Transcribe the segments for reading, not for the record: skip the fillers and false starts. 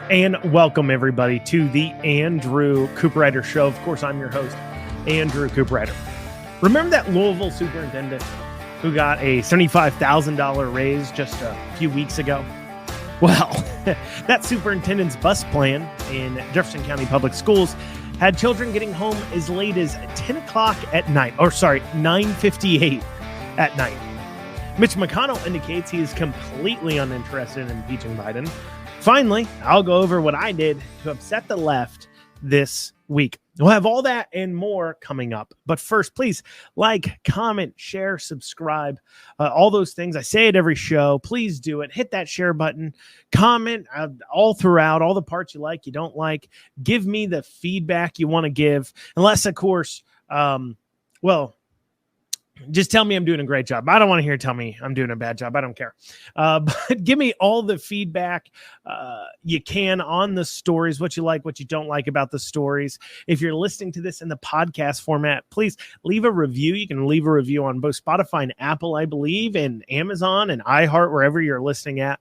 And welcome, everybody, to the Andrew Cooperrider Show. Of course, I'm your host, Andrew Cooperrider. Remember that Louisville superintendent who got a $75,000 raise just a few weeks ago? Well, that superintendent's bus plan in Jefferson County Public Schools had children getting home as late as 10 o'clock at night, 9:58 at night. Mitch McConnell indicates he is completely uninterested in impeaching Biden. Finally, I'll go over what I did to upset the left this week. We'll have all that and more coming up. But first, please like, comment, share, subscribe, all those things. I say it every show. Please do it. Hit that share button. Comment all throughout, all the parts you like, you don't like. Give me the feedback you want to give. Unless, of course, just tell me I'm doing a great job. I don't want to hear tell me I'm doing a bad job. I don't care. But give me all the feedback you can on the stories, what you like, what you don't like about the stories. If you're listening to this in the podcast format, please leave a review. You can leave a review on both Spotify and Apple, I believe, and Amazon and iHeart, wherever you're listening at.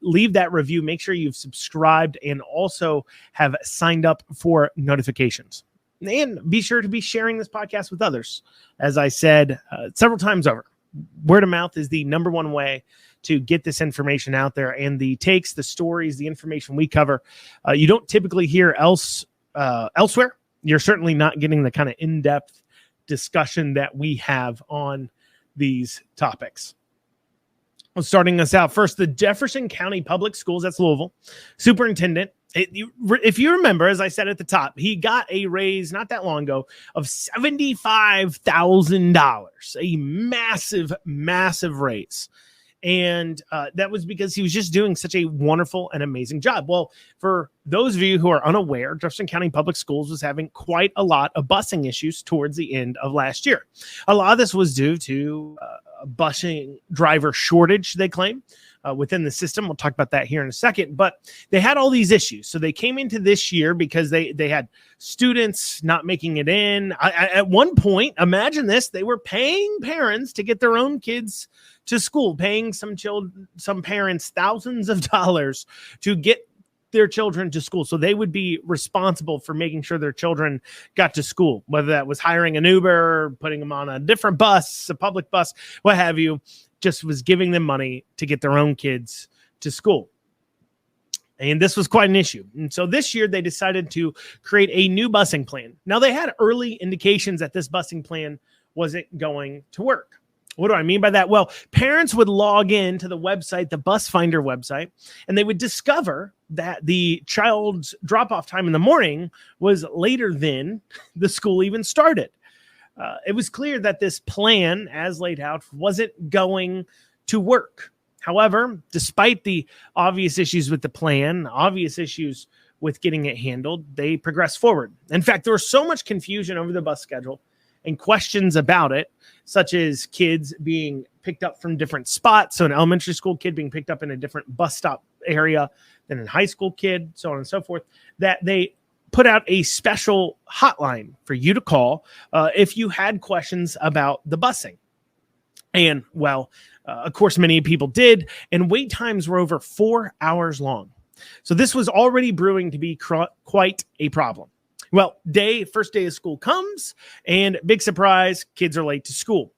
Leave that review. Make sure you've subscribed and also have signed up for notifications. And be sure to be sharing this podcast with others. As I said several times over, word of mouth is the number one way to get this information out there. And the takes, the stories, the information we cover, you don't typically hear elsewhere. You're certainly not getting the kind of in-depth discussion that we have on these topics. Well, starting us out first, the Jefferson County Public Schools, that's Louisville, superintendent. If you remember, as I said at the top, he got a raise not that long ago of $75,000, a massive, massive raise. And that was because he was just doing such a wonderful and amazing job. Well, for those of you who are unaware, Jefferson County Public Schools was having quite a lot of busing issues towards the end of last year. A lot of this was due to a busing driver shortage, they claim. Within the system. We'll talk about that here in a second, but they had all these issues. So they came into this year because they had students not making it in. At one point, imagine this, they were paying parents to get their own kids to school, paying some parents thousands of dollars to get their children to school. So they would be responsible for making sure their children got to school, whether that was hiring an Uber, putting them on a different bus, a public bus, what have you. Just was giving them money to get their own kids to school. And this was quite an issue. And so this year they decided to create a new busing plan. Now they had early indications that this busing plan wasn't going to work. What do I mean by that? Well, parents would log in to the website, the Bus Finder website, and they would discover that the child's drop-off time in the morning was later than the school even started. It was clear that this plan, as laid out, wasn't going to work. However, despite the obvious issues with the plan, obvious issues with getting it handled, they progressed forward. In fact, there was so much confusion over the bus schedule and questions about it, such as kids being picked up from different spots. So an elementary school kid being picked up in a different bus stop area than a high school kid, so on and so forth, that they put out a special hotline for you to call if you had questions about the busing. And, well, of course, many people did, and wait times were over 4 hours long. So this was already brewing to be quite a problem. Well, first day of school comes, and big surprise, kids are late to school.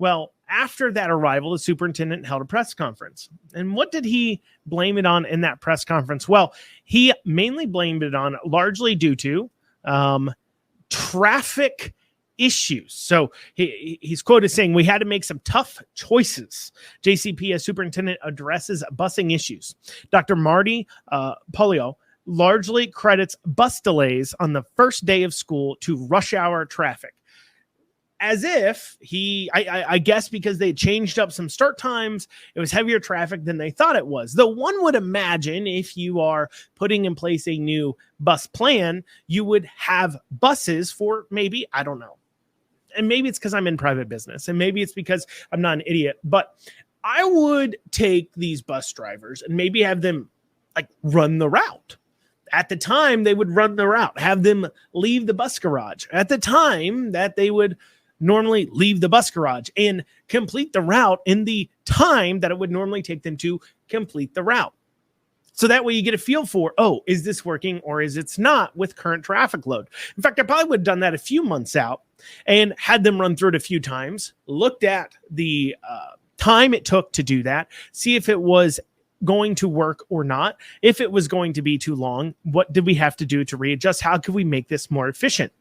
Well, after that arrival, the superintendent held a press conference. And what did he blame it on in that press conference? Well, he mainly blamed it on largely due to traffic issues. So he's quoted saying, "We had to make some tough choices." JCPS superintendent addresses busing issues. Dr. Marty Polio largely credits bus delays on the first day of school to rush hour traffic. As if I guess because they changed up some start times, it was heavier traffic than they thought it was. Though one would imagine if you are putting in place a new bus plan, you would have buses for maybe, I don't know. And maybe it's because I'm in private business, and maybe it's because I'm not an idiot, but I would take these bus drivers and maybe have them run the route. At the time they would run the route, have them leave the bus garage at the time that they would normally leave the bus garage and complete the route in the time that it would normally take them to complete the route. So that way you get a feel for, oh, is this working or is it not with current traffic load? In fact, I probably would have done that a few months out and had them run through it a few times, looked at the time it took to do that, see if it was going to work or not. If it was going to be too long, what did we have to do to readjust? How could we make this more efficient?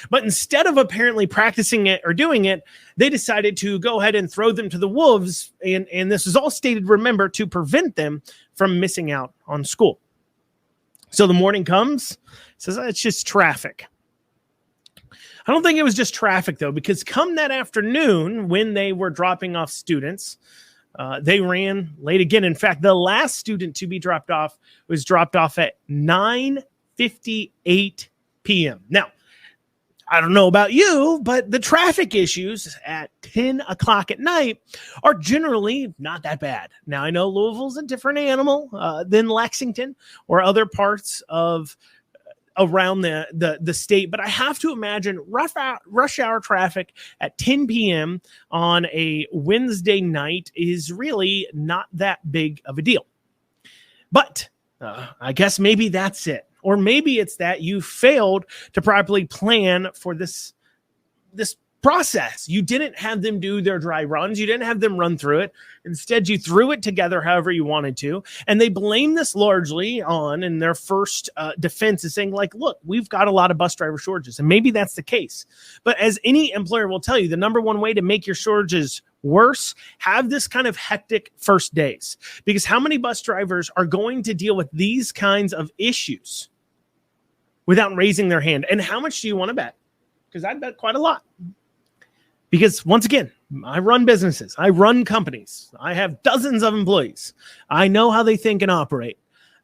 But instead of apparently practicing it or doing it, they decided to go ahead and throw them to the wolves. And this is all stated, remember, to prevent them from missing out on school. So the morning comes, says it's just traffic. I don't think it was just traffic, though, because come that afternoon when they were dropping off students, they ran late again. In fact, the last student to be dropped off was dropped off at 9:58 p.m. Now, I don't know about you, but the traffic issues at 10 o'clock at night are generally not that bad. Now, I know Louisville's a different animal than Lexington or other parts of around the state, but I have to imagine rush hour traffic at 10 p.m. on a Wednesday night is really not that big of a deal. But I guess maybe that's it. Or maybe it's that you failed to properly plan for this process. You didn't have them do their dry runs. You didn't have them run through it. Instead, you threw it together however you wanted to. And they blame this largely on, in their first defense is saying, like, look, we've got a lot of bus driver shortages. And maybe that's the case. But as any employer will tell you, the number one way to make your shortages worse, have this kind of hectic first days. Because how many bus drivers are going to deal with these kinds of issues without raising their hand? And how much do you want to bet? Because I bet quite a lot. Because once again, I run businesses. I run companies. I have dozens of employees. I know how they think and operate.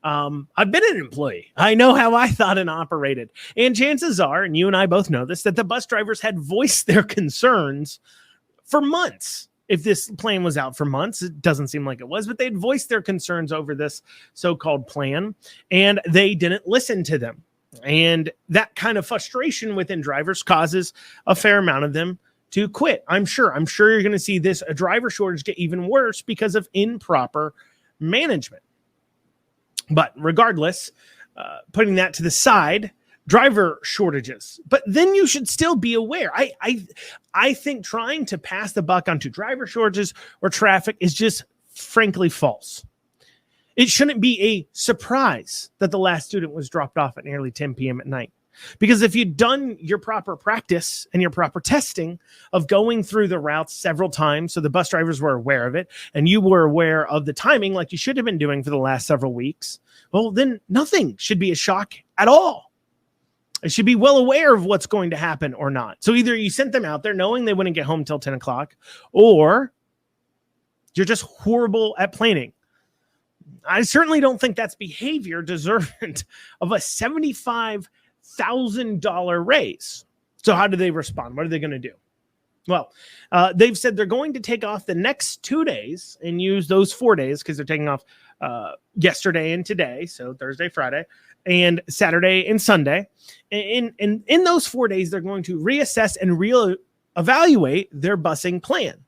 I've been an employee. I know how I thought and operated. And chances are, and you and I both know this, that the bus drivers had voiced their concerns for months. If this plan was out for months, it doesn't seem like it was, but they'd voiced their concerns over this so-called plan, and they didn't listen to them. And that kind of frustration within drivers causes a fair amount of them to quit. I'm sure you're going to see a driver shortage get even worse because of improper management. But regardless, putting that to the side, driver shortages. But then you should still be aware. I think trying to pass the buck onto driver shortages or traffic is just frankly false. It shouldn't be a surprise that the last student was dropped off at nearly 10 p.m. at night. Because if you'd done your proper practice and your proper testing of going through the routes several times so the bus drivers were aware of it and you were aware of the timing like you should have been doing for the last several weeks, well, then nothing should be a shock at all. It should be well aware of what's going to happen or not. So either you sent them out there knowing they wouldn't get home till 10 o'clock, or you're just horrible at planning. I certainly don't think that's behavior deserving of a $75,000 raise. So how do they respond? What are they going to do? Well, they've said they're going to take off the next 2 days and use those 4 days because they're taking off yesterday and today. So Thursday, Friday, and Saturday and Sunday. And in those 4 days, they're going to reassess and reevaluate their busing plan.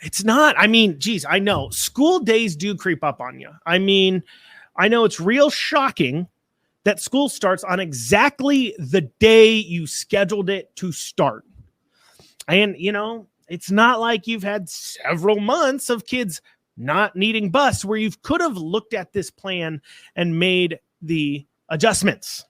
It's not, I know school days do creep up on you. I know it's real shocking that school starts on exactly the day you scheduled it to start. And, it's not like you've had several months of kids not needing bus where you could have looked at this plan and made the adjustments.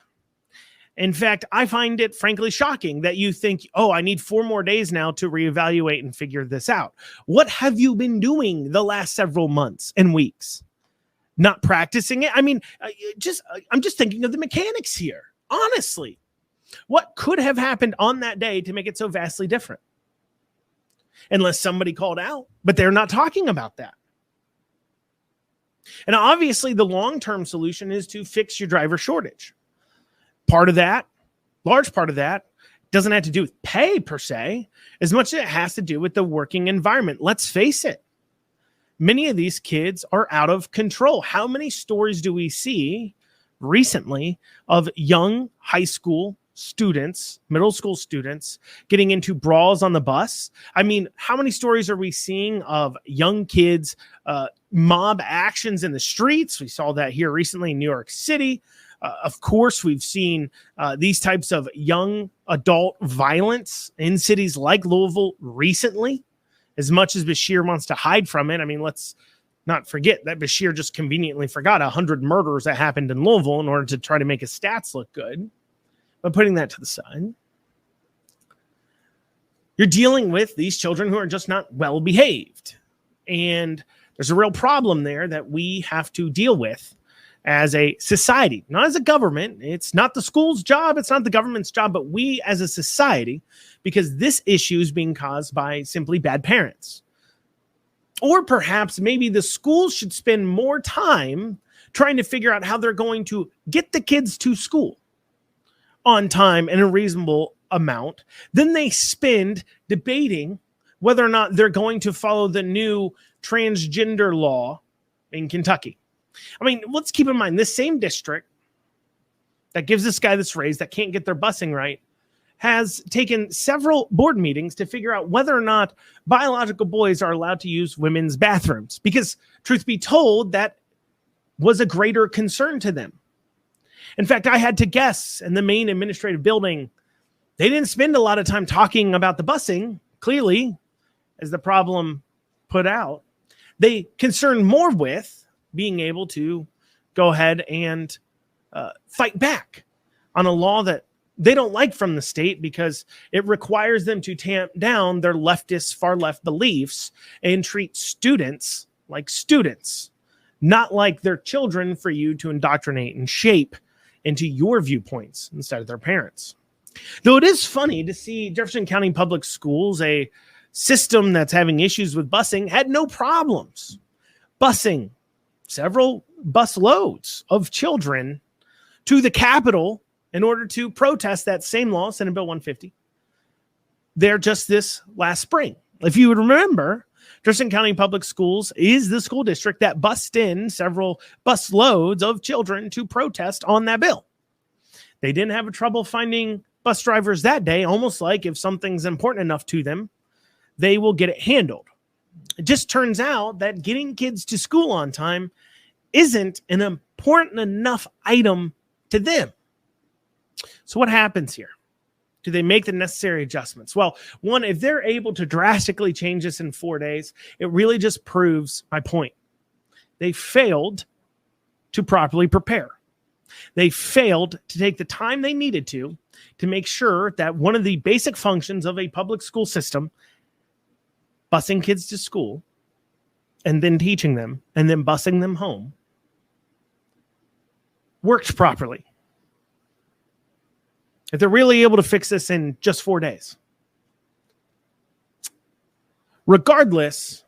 In fact, I find it frankly shocking that you think, oh, I need 4 more days now to reevaluate and figure this out. What have you been doing the last several months and weeks? Not practicing it? I'm just thinking of the mechanics here. Honestly, what could have happened on that day to make it so vastly different? Unless somebody called out, but they're not talking about that. And obviously the long-term solution is to fix your driver shortage. Large part of that doesn't have to do with pay per se, as much as it has to do with the working environment. Let's face it. Many of these kids are out of control. How many stories do we see recently of young high school students, middle school students, getting into brawls on the bus. I mean, how many stories are we seeing of young kids, mob actions in the streets? We saw that here recently in New York City. Of course, we've seen these types of young adult violence in cities like Louisville recently. As much as Bashir wants to hide from it, I mean, let's not forget that Bashir just conveniently forgot 100 murders that happened in Louisville in order to try to make his stats look good. But putting that to the side, you're dealing with these children who are just not well behaved. And there's a real problem there that we have to deal with as a society, not as a government. It's not the school's job. It's not the government's job, but we as a society, because this issue is being caused by simply bad parents. Or perhaps maybe the schools should spend more time trying to figure out how they're going to get the kids to school on time and a reasonable amount. Then they spend debating whether or not they're going to follow the new transgender law in Kentucky. I mean, let's keep in mind this same district that gives this guy this raise that can't get their busing right has taken several board meetings to figure out whether or not biological boys are allowed to use women's bathrooms, because truth be told, that was a greater concern to them. In fact, I had to guess in the main administrative building, they didn't spend a lot of time talking about the busing, clearly, as the problem put out. They concerned more with being able to go ahead and fight back on a law that they don't like from the state because it requires them to tamp down their leftist, far left beliefs and treat students like students, not like their children for you to indoctrinate and shape into your viewpoints instead of their parents. Though it is funny to see Jefferson County Public Schools, a system that's having issues with busing, had no problems busing several bus loads of children to the Capitol in order to protest that same law, Senate Bill 150. There just this last spring. If you would remember, Jefferson County Public Schools is the school district that bussed in several bus loads of children to protest on that bill. They didn't have a trouble finding bus drivers that day, almost like if something's important enough to them, they will get it handled. It just turns out that getting kids to school on time isn't an important enough item to them. So what happens here? Do they make the necessary adjustments? Well, one, if they're able to drastically change this in 4 days, it really just proves my point. They failed to properly prepare. They failed to take the time they needed to make sure that one of the basic functions of a public school system, busing kids to school and then teaching them and then busing them home, worked properly. If they're really able to fix this in just 4 days. Regardless,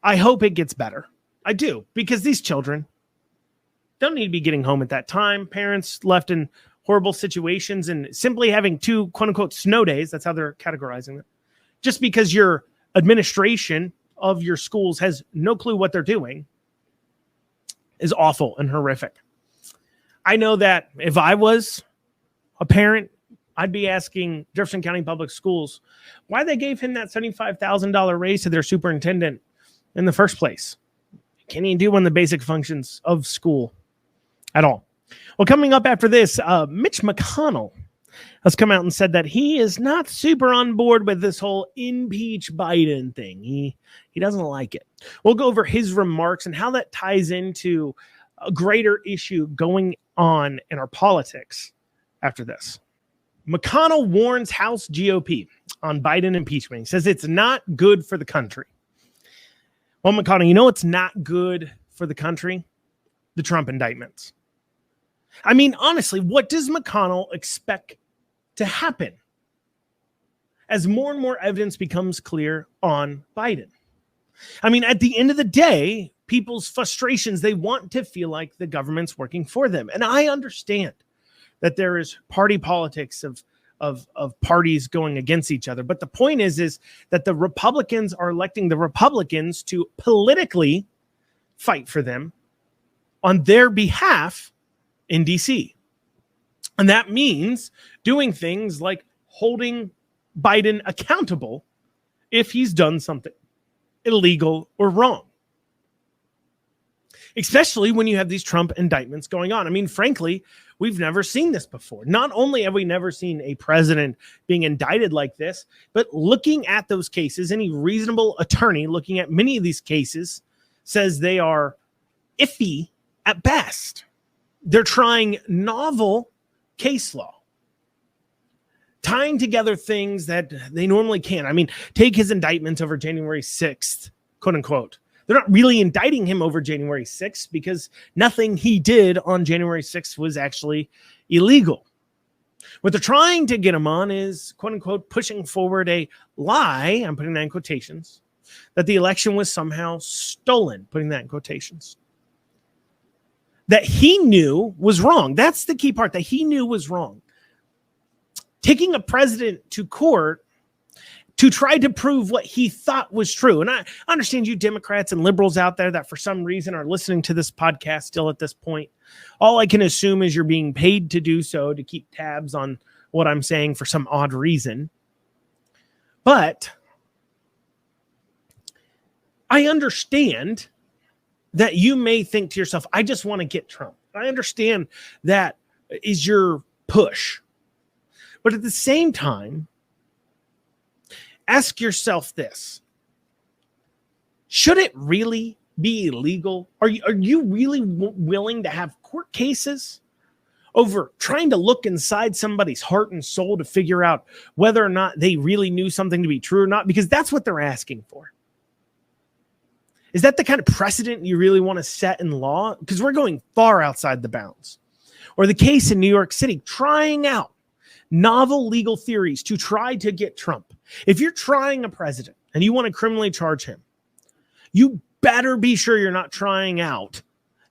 I hope it gets better. I do, because these children don't need to be getting home at that time. Parents left in horrible situations and simply having 2 quote unquote snow days. That's how they're categorizing it. Just because your administration of your schools has no clue what they're doing is awful and horrific. I know that if I was a parent, I'd be asking Jefferson County Public Schools why they gave him that $75,000 raise to their superintendent in the first place. Can't even do one of the basic functions of school at all. Well, coming up after this, Mitch McConnell has come out and said that he is not super on board with this whole impeach Biden thing. He doesn't like it. We'll go over his remarks and how that ties into a greater issue going on in our politics after this. McConnell warns House GOP on Biden impeachment. He says it's not good for the country. Well, McConnell, you know it's not good for the country? The Trump indictments. I mean, honestly, what does McConnell expect to happen as more and more evidence becomes clear on Biden? I mean, at the end of the day, people's frustrations, they want to feel like the government's working for them. And I understand that there is party politics of parties going against each other. But the point is that the Republicans are electing the Republicans to politically fight for them on their behalf in DC. And that means doing things like holding Biden accountable if he's done something illegal or wrong. Especially when you have these Trump indictments going on. I mean, frankly, we've never seen this before. Not only have we never seen a president being indicted like this, but looking at those cases, any reasonable attorney looking at many of these cases says they are iffy at best. They're trying novel case law, tying together things that they normally can't. I mean, take his indictment over January 6th, quote unquote. They're not really indicting him over January 6th because nothing he did on January 6th was actually illegal. What they're trying to get him on is, quote unquote, pushing forward a lie, I'm putting that in quotations, that the election was somehow stolen, putting that in quotations, that he knew was wrong. That's the key part, that he knew was wrong. Taking a president to court to try to prove what he thought was true. And I understand you Democrats and liberals out there that for some reason are listening to this podcast still at this point. All I can assume is you're being paid to do so, to keep tabs on what I'm saying for some odd reason. But I understand that you may think to yourself, I just want to get Trump. I understand that is your push. But at the same time, ask yourself this. Should it really be illegal? Are you really willing to have court cases over trying to look inside somebody's heart and soul to figure out whether or not they really knew something to be true or not? Because that's what they're asking for. Is that the kind of precedent you really want to set in law? Because we're going far outside the bounds. Or the case in New York City, trying out novel legal theories to try to get Trump. If you're trying a president and you want to criminally charge him, you better be sure you're not trying out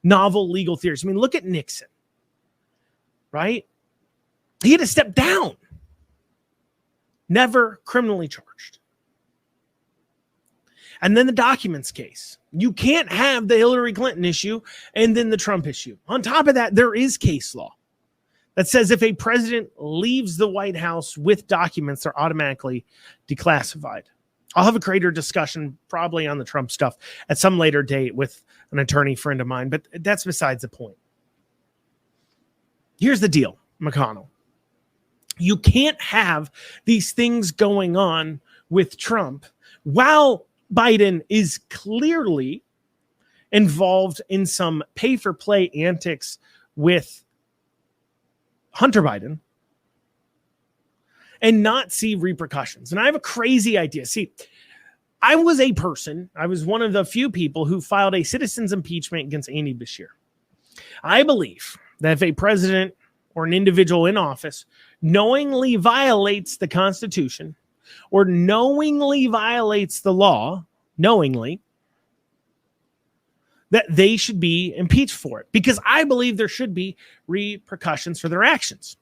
novel legal theories. I mean, look at Nixon, right? He had to step down. Never criminally charged. And then the documents case. You can't have the Hillary Clinton issue and then the Trump issue. On top of that, there is case law that says if a president leaves the White House with documents, they're automatically declassified. I'll have a greater discussion probably on the Trump stuff at some later date with an attorney friend of mine, but that's besides the point. Here's the deal, McConnell. You can't have these things going on with Trump while Biden is clearly involved in some pay-for-play antics with Hunter Biden and not see repercussions. And I have a crazy idea. See, I was one of the few people who filed a citizen's impeachment against Andy Beshear. I believe that if a president or an individual in office knowingly violates the Constitution or knowingly violates the law, that they should be impeached for it, because I believe there should be repercussions for their actions.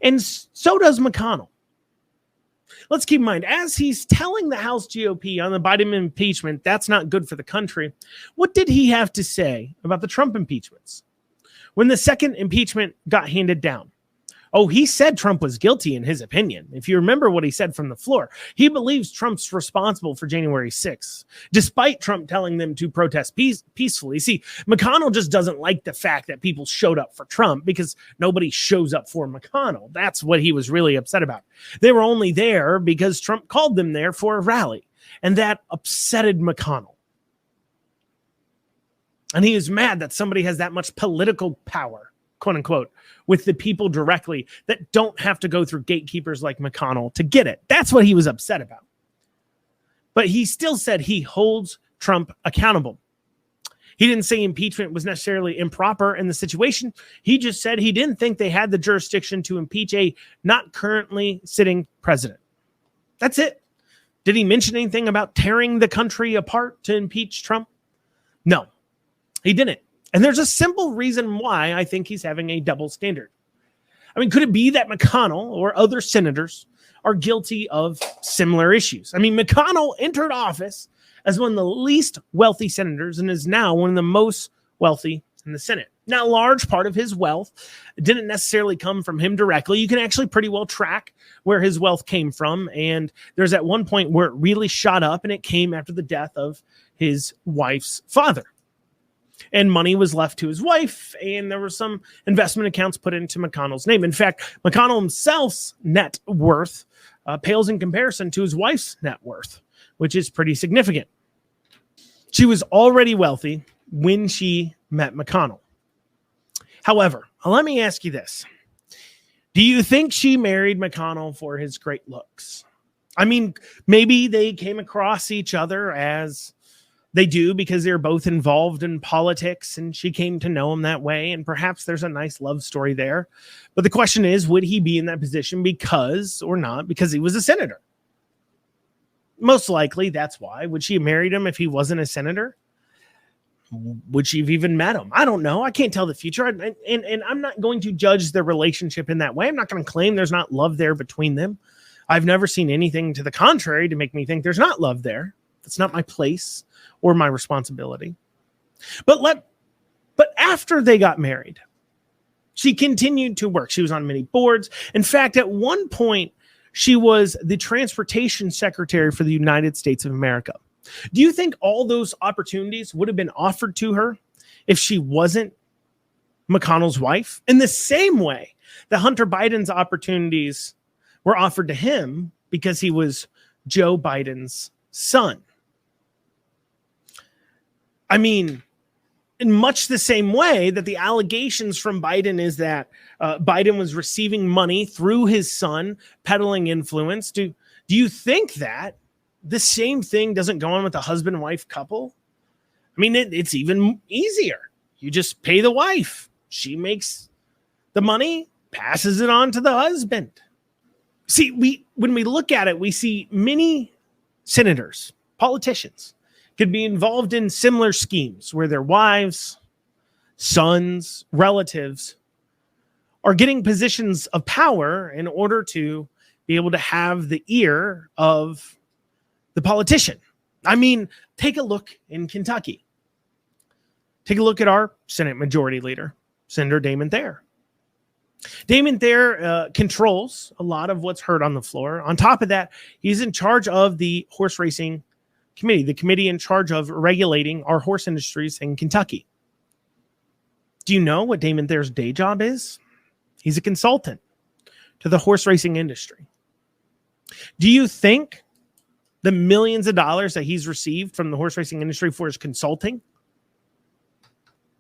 And so does McConnell. Let's keep in mind, as he's telling the House GOP on the Biden impeachment, that's not good for the country. What did he have to say about the Trump impeachments? When the second impeachment got handed down, he said Trump was guilty in his opinion. If you remember what he said from the floor, he believes Trump's responsible for January 6th, despite Trump telling them to protest peacefully. See, McConnell just doesn't like the fact that people showed up for Trump because nobody shows up for McConnell. That's what he was really upset about. They were only there because Trump called them there for a rally, and that upsetted McConnell. And he is mad that somebody has that much political power, quote unquote, with the people directly that don't have to go through gatekeepers like McConnell to get it. That's what he was upset about. But he still said he holds Trump accountable. He didn't say impeachment was necessarily improper in the situation. He just said he didn't think they had the jurisdiction to impeach a not currently sitting president. That's it. Did he mention anything about tearing the country apart to impeach Trump? No, he didn't. And there's a simple reason why I think he's having a double standard. I mean, could it be that McConnell or other senators are guilty of similar issues? I mean, McConnell entered office as one of the least wealthy senators and is now one of the most wealthy in the Senate. Now, a large part of his wealth didn't necessarily come from him directly. You can actually pretty well track where his wealth came from. And there's at one point where it really shot up, and it came after the death of his wife's father. And money was left to his wife, and there were some investment accounts put into McConnell's name. In fact, McConnell himself's net worth pales in comparison to his wife's net worth, which is pretty significant. She was already wealthy when she met McConnell. However, let me ask you this. Do you think she married McConnell for his great looks? I mean, maybe they came across each other as they do because they're both involved in politics, and she came to know him that way, and perhaps there's a nice love story there. But the question is, would he be in that position because he was a senator? Most likely that's why. Would she have married him if he wasn't a senator? Would she have even met him? I don't know. I can't tell the future. And I'm not going to judge their relationship in that way. I'm not going to claim there's not love there between them. I've never seen anything to the contrary to make me think there's not love there. It's not my place or my responsibility. But after they got married, she continued to work. She was on many boards. In fact, at one point, she was the transportation secretary for the United States of America. Do you think all those opportunities would have been offered to her if she wasn't McConnell's wife? In the same way that Hunter Biden's opportunities were offered to him because he was Joe Biden's son. I mean, in much the same way that the allegations from Biden is that Biden was receiving money through his son, peddling influence. Do you think that the same thing doesn't go on with the husband and wife couple? I mean, it's even easier. You just pay the wife. She makes the money, passes it on to the husband. See, when we look at it, we see many senators, politicians, could be involved in similar schemes where their wives, sons, relatives are getting positions of power in order to be able to have the ear of the politician. I mean, take a look in Kentucky. Take a look at our Senate Majority Leader, Senator Damon Thayer. Damon Thayer controls a lot of what's heard on the floor. On top of that, he's in charge of the horse racing committee, the committee in charge of regulating our horse industries in Kentucky. Do you know what Damon Thayer's day job is? He's a consultant to the horse racing industry. Do you think the millions of dollars that he's received from the horse racing industry for his consulting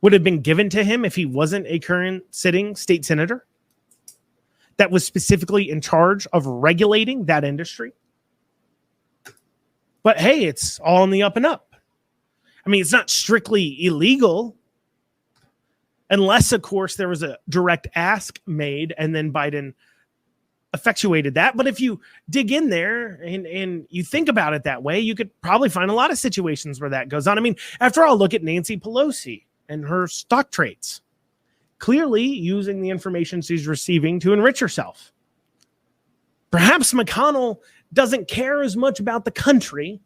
would have been given to him if he wasn't a current sitting state senator that was specifically in charge of regulating that industry? But hey, it's all on the up and up. I mean, it's not strictly illegal unless, of course, there was a direct ask made and then Biden effectuated that. But if you dig in there and you think about it that way, you could probably find a lot of situations where that goes on. I mean, after all, look at Nancy Pelosi and her stock trades, clearly using the information she's receiving to enrich herself. Perhaps McConnell doesn't care as much about the country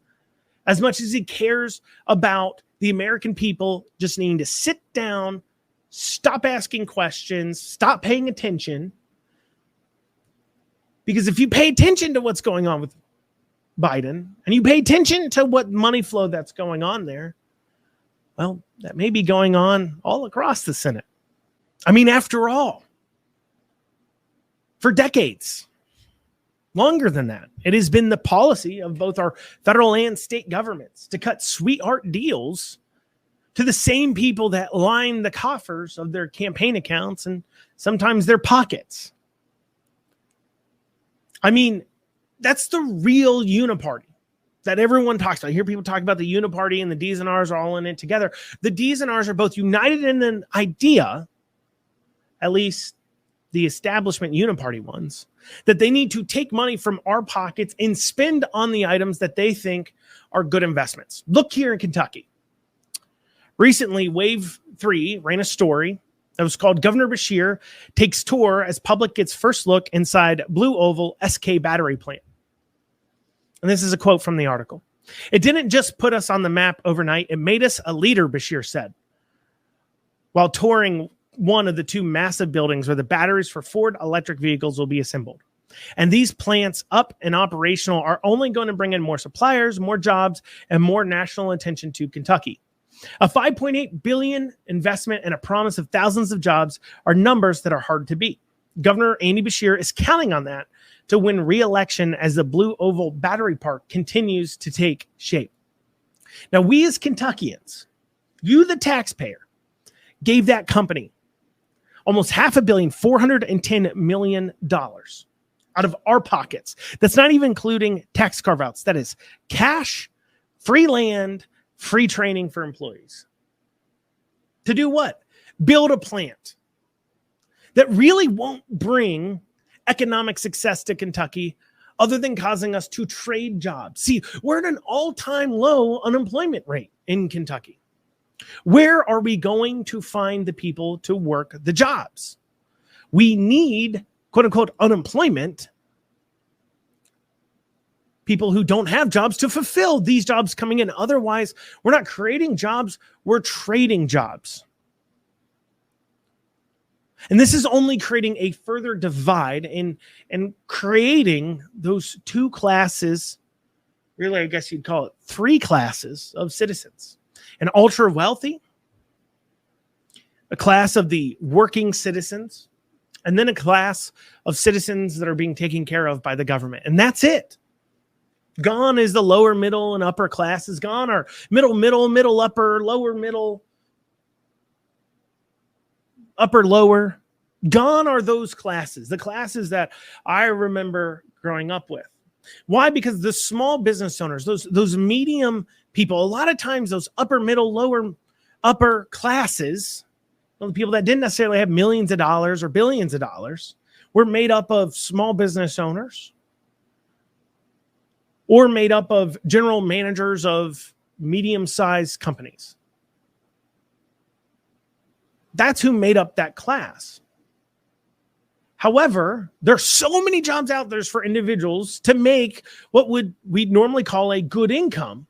as much as he cares about the American people just needing to sit down, stop asking questions, stop paying attention. Because if you pay attention to what's going on with Biden and you pay attention to what money flow that's going on there, well, that may be going on all across the Senate. I mean, after all, for decades, longer than that, it has been the policy of both our federal and state governments to cut sweetheart deals to the same people that line the coffers of their campaign accounts and sometimes their pockets. I mean, that's the real uniparty that everyone talks about. I hear people talk about the uniparty and the D's and R's are all in it together. The D's and R's are both united in an idea, at least the establishment uniparty ones, that they need to take money from our pockets and spend on the items that they think are good investments. Look here in Kentucky. Recently, Wave 3 ran a story that was called Governor Beshear Takes Tour as Public Gets First Look Inside Blue Oval SK Battery Plant. And this is a quote from the article. "It didn't just put us on the map overnight. It made us a leader," Beshear said. while touring one of the two massive buildings where the batteries for Ford electric vehicles will be assembled. And these plants up and operational are only going to bring in more suppliers, more jobs, and more national attention to Kentucky. A $5.8 billion investment and a promise of thousands of jobs are numbers that are hard to beat. Governor Andy Beshear is counting on that to win re-election as the Blue Oval Battery Park continues to take shape. Now, we as Kentuckians, you the taxpayer, gave that company almost $500 million, $410 million out of our pockets. That's not even including tax carve-outs. That is cash, free land, free training for employees. To do what? Build a plant that really won't bring economic success to Kentucky other than causing us to trade jobs. See, we're at an all-time low unemployment rate in Kentucky. Where are we going to find the people to work the jobs? We need, quote unquote, unemployment, people who don't have jobs to fulfill these jobs coming in. Otherwise, we're not creating jobs, we're trading jobs. And this is only creating a further divide and creating those two classes, really, I guess you'd call it three classes of citizens. An ultra wealthy, a class of the working citizens, and then a class of citizens that are being taken care of by the government. And that's it. Gone is the lower, middle, and upper classes. Gone are middle, upper, lower, middle, upper, lower. Gone are those classes, the classes that I remember growing up with. Why? Because the small business owners, those medium people, a lot of times those upper, middle, lower, upper classes, the people that didn't necessarily have millions of dollars or billions of dollars, were made up of small business owners or made up of general managers of medium-sized companies. That's who made up that class. However, there's so many jobs out there for individuals to make what we'd normally call a good income.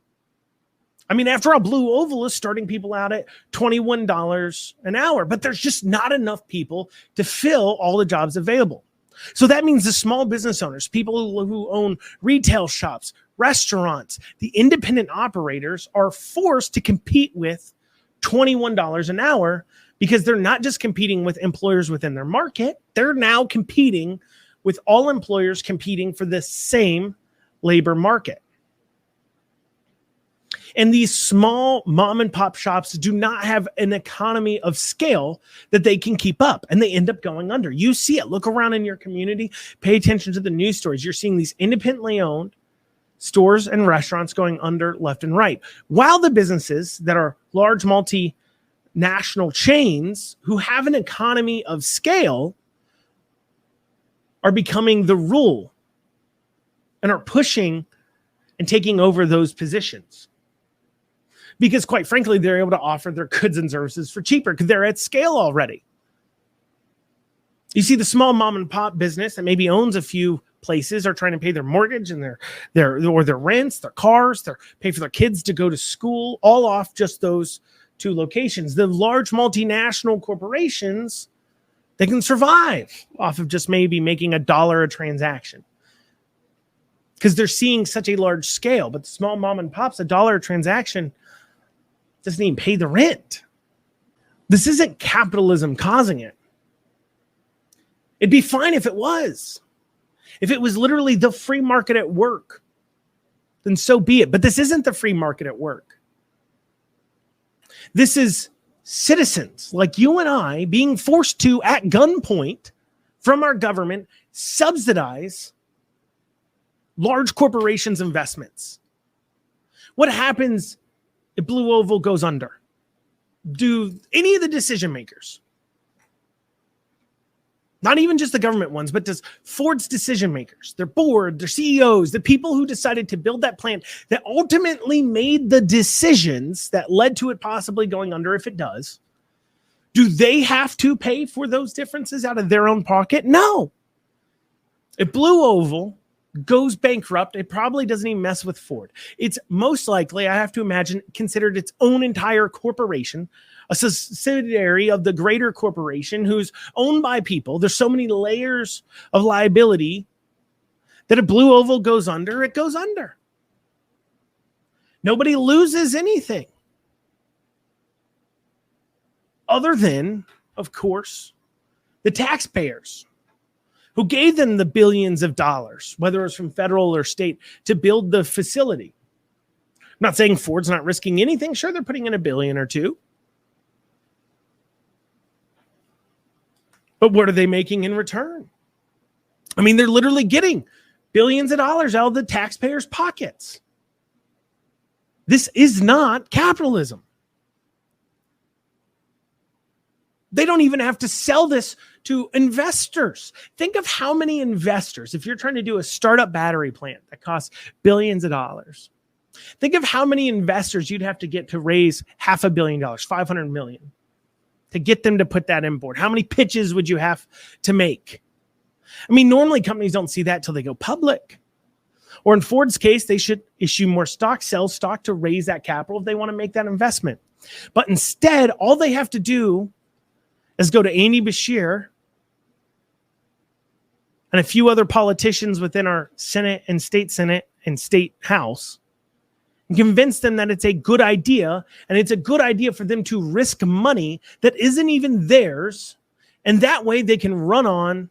I mean, after all, Blue Oval is starting people out at $21 an hour, but there's just not enough people to fill all the jobs available. So that means the small business owners, people who own retail shops, restaurants, the independent operators are forced to compete with $21 an hour because they're not just competing with employers within their market. They're now competing with all employers competing for the same labor market. And these small mom and pop shops do not have an economy of scale that they can keep up, and they end up going under. You see it. Look around in your community. Pay attention to the news stories. You're seeing these independently owned stores and restaurants going under left and right, while the businesses that are large multinational chains who have an economy of scale are becoming the rule and are pushing and taking over those positions. Because quite frankly, they're able to offer their goods and services for cheaper because they're at scale already. You see the small mom and pop business that maybe owns a few places are trying to pay their mortgage and their rents, their cars, their pay for their kids to go to school, all off just those two locations. The large multinational corporations, they can survive off of just maybe making $1 a transaction because they're seeing such a large scale. But the small mom and pops, $1 a transaction doesn't even pay the rent. This isn't capitalism causing it. It'd be fine if it was. If it was literally the free market at work, then so be it. But this isn't the free market at work. This is citizens like you and I being forced to, at gunpoint from our government, subsidize large corporations' investments. What happens if Blue Oval goes under? Do any of the decision makers, not even just the government ones, but does Ford's decision makers, their board, their CEOs, the people who decided to build that plant that ultimately made the decisions that led to it possibly going under if it does, do they have to pay for those differences out of their own pocket? No. If Blue Oval goes bankrupt, it probably doesn't even mess with Ford. It's most likely, I have to imagine, considered its own entire corporation, a subsidiary of the greater corporation who's owned by people. There's so many layers of liability that if Blue Oval goes under, it goes under. Nobody loses anything other than, of course, the taxpayers who gave them the billions of dollars, whether it's from federal or state, to build the facility. I'm not saying Ford's not risking anything. Sure, they're putting in $1 billion or $2 billion. But what are they making in return? I mean, they're literally getting billions of dollars out of the taxpayers' pockets. This is not capitalism. They don't even have to sell this to investors. Think of how many investors, if you're trying to do a startup battery plant that costs billions of dollars, think of how many investors you'd have to get to raise $500 million, $500 million, to get them to put that in board. How many pitches would you have to make? I mean, normally companies don't see that till they go public. Or in Ford's case, they should issue more stock, sell stock to raise that capital if they want to make that investment. But instead, all they have to do is go to Andy Beshear and a few other politicians within our Senate and state House and convince them that it's a good idea, and it's a good idea for them to risk money that isn't even theirs, and that way they can run on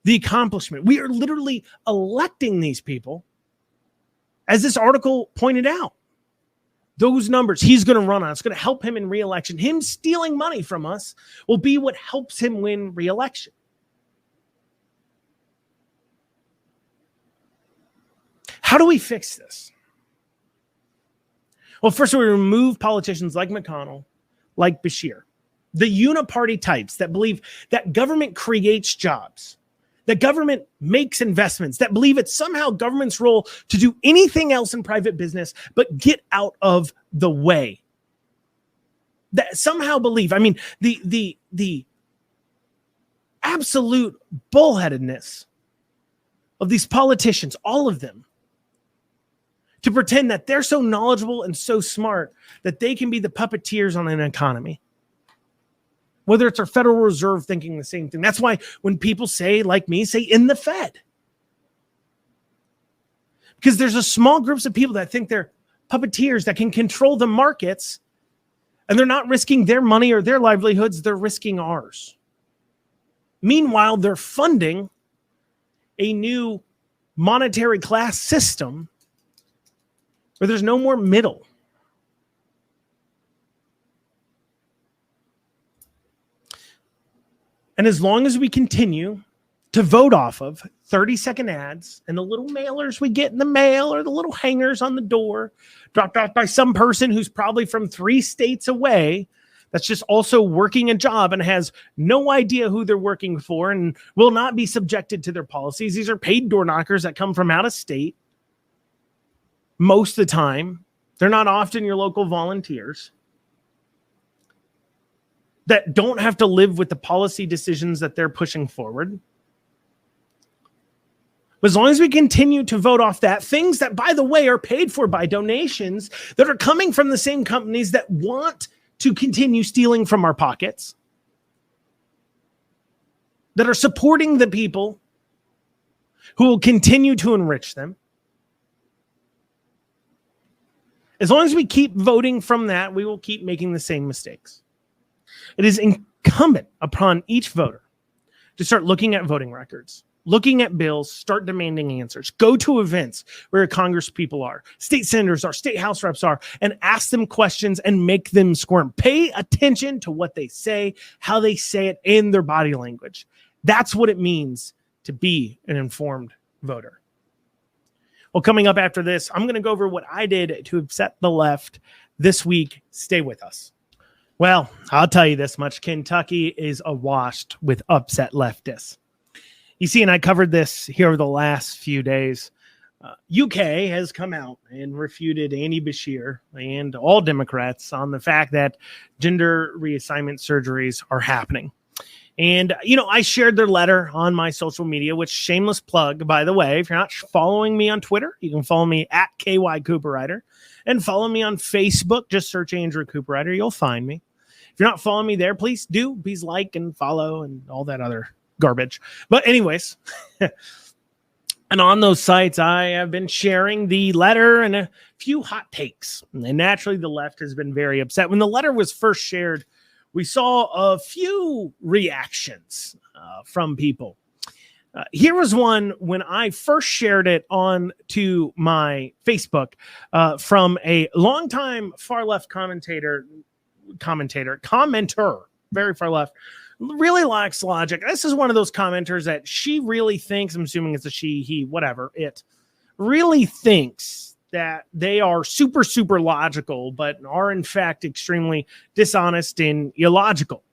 the accomplishment. We are literally electing these people, as this article pointed out. Those numbers he's going to run on, it's going to help him in re-election. Him stealing money from us will be what helps him win re-election. How do we fix this? Well, first we remove politicians like McConnell, like Beshear, the uniparty types that believe that government creates jobs, that government makes investments, that believe it's somehow government's role to do anything else in private business but get out of the way. That somehow believe, I mean, the absolute bullheadedness of these politicians, all of them, to pretend that they're so knowledgeable and so smart that they can be the puppeteers on an economy. Whether it's our Federal Reserve thinking the same thing. That's why when people say, like me, say in the Fed. Because there's a small groups of people that think they're puppeteers that can control the markets, and they're not risking their money or their livelihoods, they're risking ours. Meanwhile, they're funding a new monetary class system where there's no more middle. And as long as we continue to vote off of 30-second ads and the little mailers we get in the mail or the little hangers on the door dropped off by some person who's probably from 3 states away, that's just also working a job and has no idea who they're working for and will not be subjected to their policies. These are paid door knockers that come from out of state. Most of the time, they're not often your local volunteers that don't have to live with the policy decisions that they're pushing forward. But as long as we continue to vote off that, things that, by the way, are paid for by donations that are coming from the same companies that want to continue stealing from our pockets, that are supporting the people who will continue to enrich them. As long as we keep voting from that, we will keep making the same mistakes. It is incumbent upon each voter to start looking at voting records, looking at bills, start demanding answers, go to events where Congress people are, state senators are, state house reps are, and ask them questions and make them squirm. Pay attention to what they say, how they say it, and their body language. That's what it means to be an informed voter. Well, coming up after this, I'm going to go over what I did to upset the left this week. Stay with us. Well, I'll tell you this much. Kentucky is awash with upset leftists. You see, and I covered this here over the last few days. UK has come out and refuted Andy Beshear and all Democrats on the fact that gender reassignment surgeries are happening. And, I shared their letter on my social media, which shameless plug, by the way. If you're not following me on Twitter, you can follow me at KY Cooperrider and follow me on Facebook. Just search Andrew Cooperrider. You'll find me. If you're not following me there, please do. Please like and follow and all that other garbage. But anyways, and on those sites, I have been sharing the letter and a few hot takes. And naturally, the left has been very upset. When the letter was first shared, we saw a few reactions from people. Here was one when I first shared it on to my Facebook from a longtime far left commenter, very far left, really lacks logic. This is one of those commenters that she really thinks, I'm assuming it's a she, he, whatever, it really thinks that they are super, super logical, but are in fact extremely dishonest and illogical.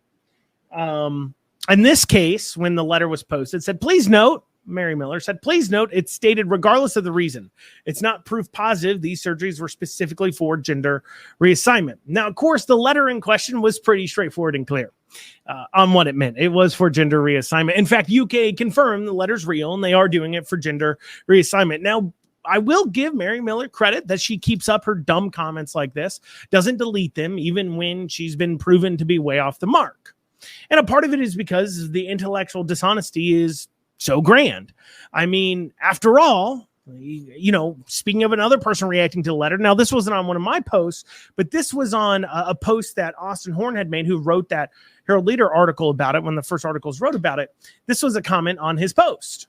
In this case, when the letter was posted, said, please note, Mary Miller said, please note, it's stated regardless of the reason. It's not proof positive. These surgeries were specifically for gender reassignment. Now, of course, the letter in question was pretty straightforward and clear on what it meant. It was for gender reassignment. In fact, UK confirmed the letter's real and they are doing it for gender reassignment. Now, I will give Mary Miller credit that she keeps up her dumb comments like this, doesn't delete them, even when she's been proven to be way off the mark. And a part of it is because the intellectual dishonesty is so grand. I mean, after all, speaking of another person reacting to the letter, now this wasn't on one of my posts, but this was on a post that Austin Horn had made, who wrote that Herald Leader article about it when the first articles wrote about it. This was a comment on his post.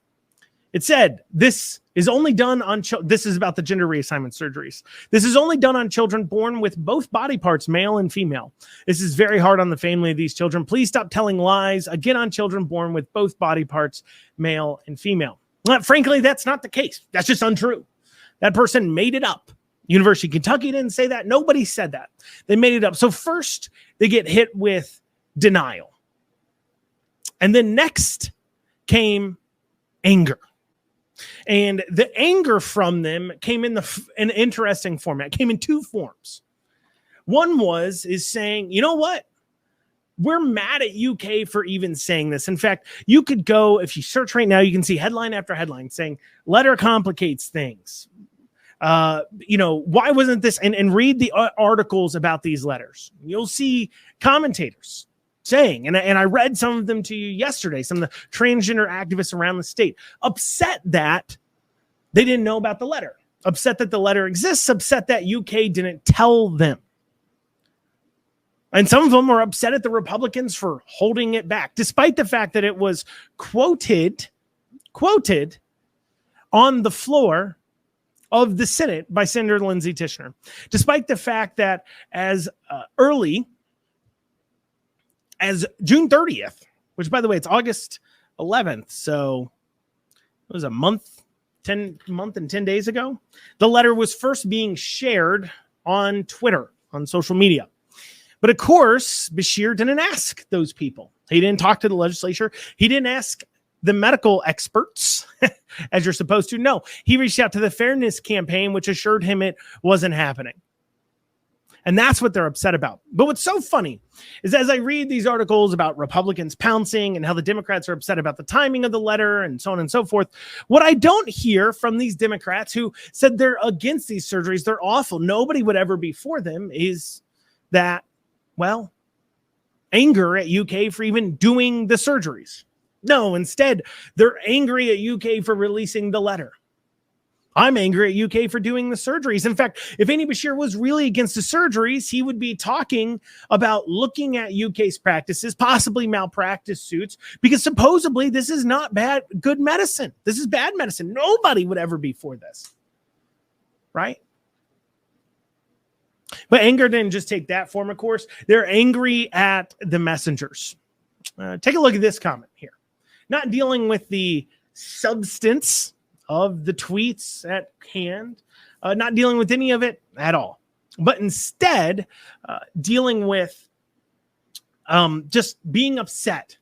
It said, this is only done on this is about the gender reassignment surgeries. This is only done on children born with both body parts, male and female. This is very hard on the family of these children. Please stop telling lies again on children born with both body parts, male and female. Well, frankly, that's not the case. That's just untrue. That person made it up. University of Kentucky didn't say that. Nobody said that. They made it up. So first, they get hit with denial. And then next came anger. And the anger from them came in an interesting format. It came in two forms. One is saying, you know what? We're mad at UK for even saying this. In fact, you could go, if you search right now, you can see headline after headline saying, letter complicates things. Why wasn't this? And read the articles about these letters. You'll see commentators saying, and I read some of them to you yesterday, some of the transgender activists around the state, upset that they didn't know about the letter, upset that the letter exists, upset that UK didn't tell them. And some of them are upset at the Republicans for holding it back, despite the fact that it was quoted on the floor of the Senate by Senator Lindsey Tishner, despite the fact that as early as June 30th, which, by the way, it's August 11th. So it was a month and 10 days ago. The letter was first being shared on Twitter, on social media. But of course, Beshear didn't ask those people. He didn't talk to the legislature. He didn't ask the medical experts, as you're supposed to. No, he reached out to the Fairness Campaign, which assured him it wasn't happening. And that's what they're upset about. But what's so funny is as I read these articles about Republicans pouncing and how the Democrats are upset about the timing of the letter and so on and so forth, what I don't hear from these Democrats who said they're against these surgeries, they're awful, nobody would ever be for them, is that, well, anger at UK for even doing the surgeries. No, instead, they're angry at UK for releasing the letter. I'm angry at UK for doing the surgeries. In fact, if Andy Beshear was really against the surgeries, he would be talking about looking at UK's practices, possibly malpractice suits, because supposedly this is not good medicine. This is bad medicine. Nobody would ever be for this, right? But anger didn't just take that form, of course. They're angry at the messengers. Take a look at this comment here. Not dealing with the substance of the tweets at hand, not dealing with any of it at all, but instead dealing with just being upset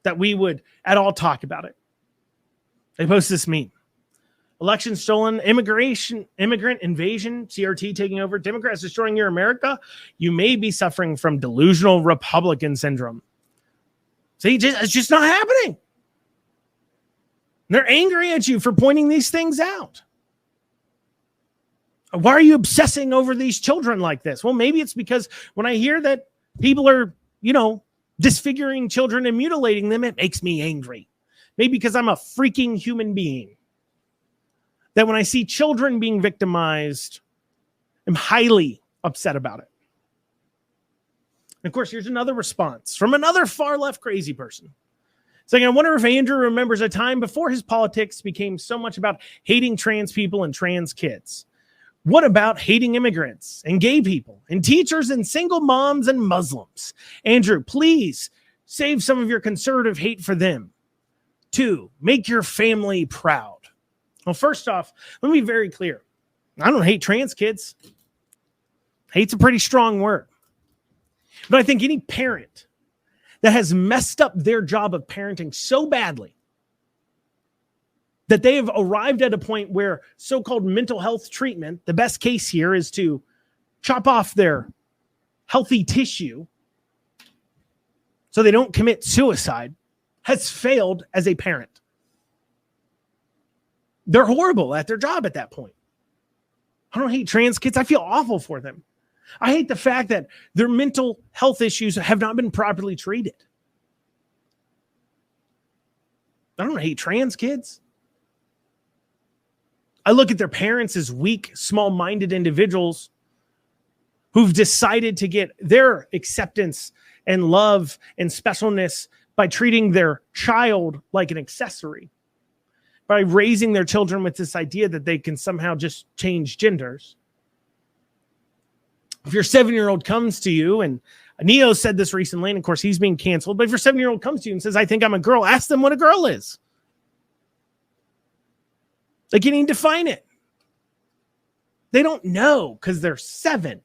that we would at all talk about it. They post this meme. Election stolen, immigrant invasion, CRT taking over, Democrats destroying your America. You may be suffering from delusional Republican syndrome. See, it's just not happening. They're angry at you for pointing these things out. Why are you obsessing over these children like this? Well, maybe it's because when I hear that people are, disfiguring children and mutilating them, it makes me angry. Maybe because I'm a freaking human being. That when I see children being victimized, I'm highly upset about it. And of course, here's another response from another far left crazy person. Saying, I wonder if Andrew remembers a time before his politics became so much about hating trans people and trans kids. What about hating immigrants and gay people and teachers and single moms and Muslims? Andrew, please save some of your conservative hate for them. 2, make your family proud. Well, first off, let me be very clear. I don't hate trans kids. Hate's a pretty strong word. But I think any parent that has messed up their job of parenting so badly that they have arrived at a point where so-called mental health treatment, the best case here is to chop off their healthy tissue so they don't commit suicide, has failed as a parent. They're horrible at their job at that point. I don't hate trans kids. I feel awful for them. I hate the fact that their mental health issues have not been properly treated. I don't hate trans kids. I look at their parents as weak, small-minded individuals who've decided to get their acceptance and love and specialness by treating their child like an accessory, by raising their children with this idea that they can somehow just change genders. If your 7-year-old comes to you, and Neo said this recently, and of course he's being canceled, but if your 7-year-old comes to you and says, I think I'm a girl, ask them what a girl is. Like, you need to define it. They don't know because they're 7.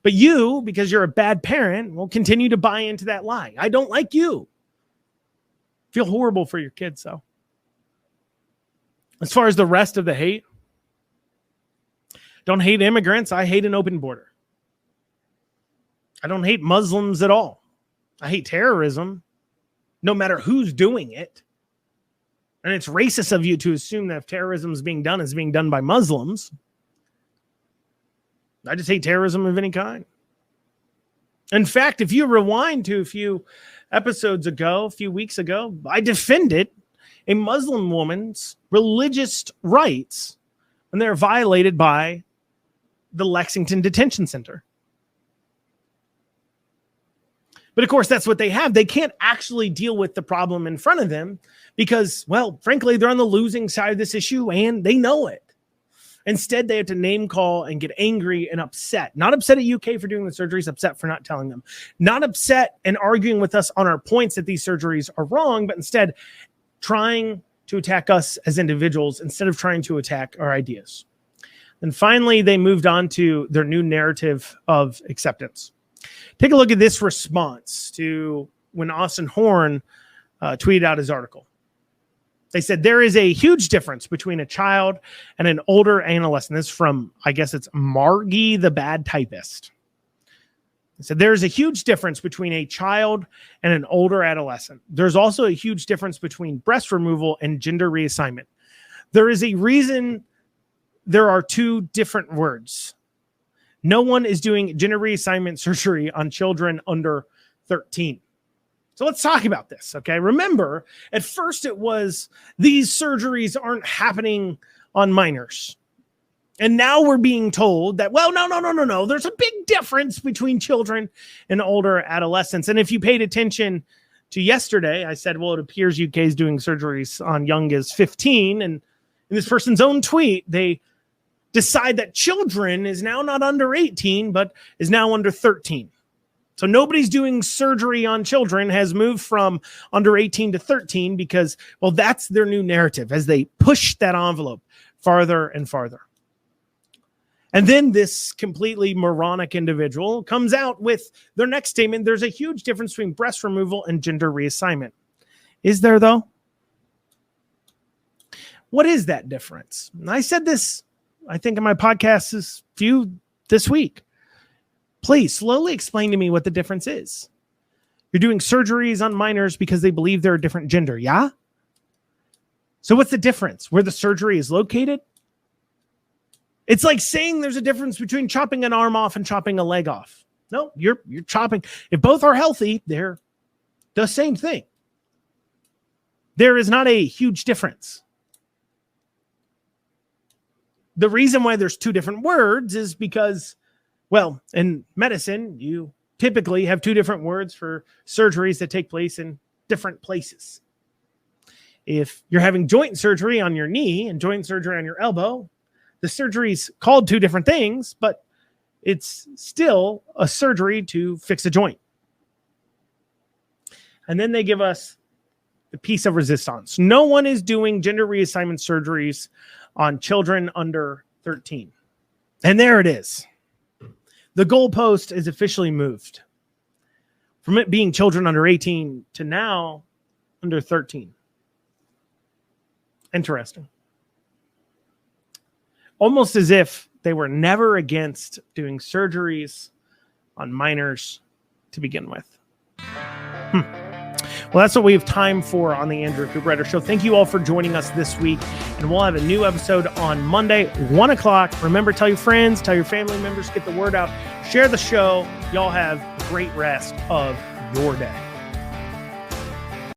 But you, because you're a bad parent, will continue to buy into that lie. I don't like you. Feel horrible for your kids, though. As far as the rest of the hate, don't hate immigrants. I hate an open border. I don't hate Muslims at all. I hate terrorism, no matter who's doing it. And it's racist of you to assume that if terrorism is being done by Muslims. I just hate terrorism of any kind. In fact, if you rewind to a few episodes ago, a few weeks ago, I defended a Muslim woman's religious rights when they're violated by the Lexington Detention Center. But of course, that's what they have. They can't actually deal with the problem in front of them because, well, frankly, they're on the losing side of this issue and they know it. Instead, they have to name call and get angry and upset. Not upset at UK for doing the surgeries, upset for not telling them. Not upset and arguing with us on our points that these surgeries are wrong, but instead trying to attack us as individuals instead of trying to attack our ideas. And finally, they moved on to their new narrative of acceptance. Take a look at this response to when Austin Horn tweeted out his article. They said, there is a huge difference between a child and an older adolescent. This is from, I guess it's Margie the Bad Typist. They said, there is a huge difference between a child and an older adolescent. There's also a huge difference between breast removal and gender reassignment. There is a reason there are 2 different words. No one is doing gender reassignment surgery on children under 13. So let's talk about this, okay? Remember, at first it was these surgeries aren't happening on minors. And now we're being told that, well, no. There's a big difference between children and older adolescents. And if you paid attention to yesterday, I said, well, it appears UK is doing surgeries on young as 15. And in this person's own tweet, they decide that children is now not under 18, but is now under 13. So nobody's doing surgery on children has moved from under 18 to 13 because, well, that's their new narrative as they push that envelope farther and farther. And then this completely moronic individual comes out with their next statement. There's a huge difference between breast removal and gender reassignment. Is there, though? What is that difference? And I said this, I think, in my podcast this week. Please slowly explain to me what the difference is. You're doing surgeries on minors because they believe they're a different gender. Yeah? So what's the difference? Where the surgery is located? It's like saying there's a difference between chopping an arm off and chopping a leg off. No, you're chopping. If both are healthy, they're the same thing. There is not a huge difference. The reason why there's two different words is because, well, in medicine, you typically have two different words for surgeries that take place in different places. If you're having joint surgery on your knee and joint surgery on your elbow, the surgery's called two different things, but it's still a surgery to fix a joint. And then they give us the piece of resistance. No one is doing gender reassignment surgeries on children under 13. And there it is. The goalpost is officially moved from it being children under 18 to now under 13. Interesting. Almost as if they were never against doing surgeries on minors to begin with. Well, that's what we have time for on the Andrew Cooperrider Show. Thank you all for joining us this week. And we'll have a new episode on Monday, 1 o'clock. Remember, tell your friends, tell your family members, get the word out, share the show. Y'all have a great rest of your day.